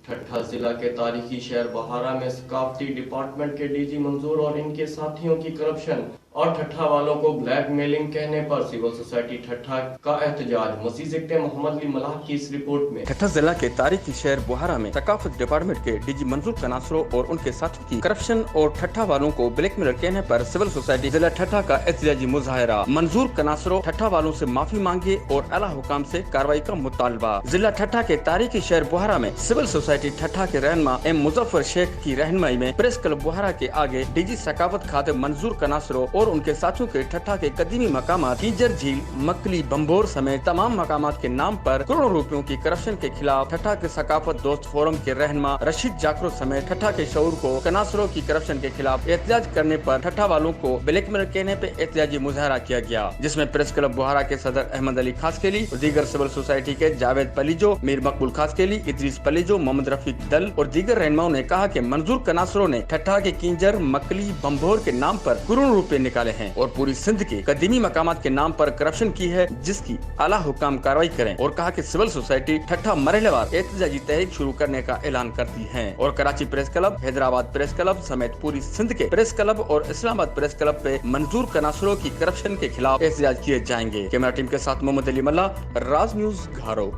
ठट्ठा जिला के तारीखी शहर बहारा में सकाफती डिपार्टमेंट के डीजी मंजूर और इनके साथियों की करप्शन और ठट्ठा वालों को ब्लैक मेलिंग कहने पर सिविल सोसाइटी ठट्ठा का एहतजाज। मजीद देखते मोहम्मद अली मलाह की इस रिपोर्ट में। ठट्ठा जिला के तारीखी शहर बुहारा में सकाफत डिपार्टमेंट के डीजी मंजूर कनासरो और उनके साथियों की करप्शन और ठट्ठा वालों को ब्लैकमेलर कहने पर सिविल सोसाइटी जिला ठट्ठा का एहतजाजी मुजाहरा। मंजूर कनासरो ठट्ठा वालों से माफी मांगे और आला हुकाम से कार्रवाई का मुतालबा। जिला ठट्ठा के तारीखी शहर बुहारा में सिविल सोसाइटी ठट्ठा के रहनुमा एम मुजफ्फर शेख की रहनुमाई में प्रेस क्लब बुहारा के आगे डीजी सकाफत खाते मंजूर कनासरो और उनके साथियों के ठट्ठा के कदीमी मकामात कीजर झील, मकली, बम्बोर समेत तमाम मकामात के नाम पर करोड़ों रुपयों की करप्शन के खिलाफ ठट्ठा के सकाफत दोस्त फोरम के रहनुमा रशीद जाकरो समेत ठट्ठा के शऊर को कनासरो की करप्शन के खिलाफ एहतजाज करने पर ठट्ठा वालों को ब्लैकमेलर कहने पे एहतजाजी मुजाहरा किया गया, जिसमें प्रेस क्लब बुहारा के सदर अहमद अली खासकेली और दीगर सिविल सोसाइटी के जावेद पलीजो, मीर मकबूल खासकेली, इदरीस पलीजो, मोहम्मद रफीक दल और दीगर रहनुमाओं ने कहा कि मंजूर कनासरो ने ठट्ठा के कींजर, मकली, बम्बोर के नाम पर करोड़ों रुपए निकाले हैं और पूरी सिंध के कदीमी मकामात के नाम पर करप्शन की है, जिसकी आला हुकाम कार्रवाई करें। और कहा कि सिविल सोसाइटी ठट्ठा मरहलेवार एहतजाजी तहरीक शुरू करने का ऐलान करती है और Karachi press club, Hyderabad press club समेत पूरी सिंध के प्रेस क्लब और इस्लामाबाद प्रेस क्लब पे मंजूर कनासरो की करप्शन के खिलाफ एहतजाज किए जाएंगे। कैमरा टीम के साथ मोहम्मद अली मल्ला, राज न्यूज, घारो।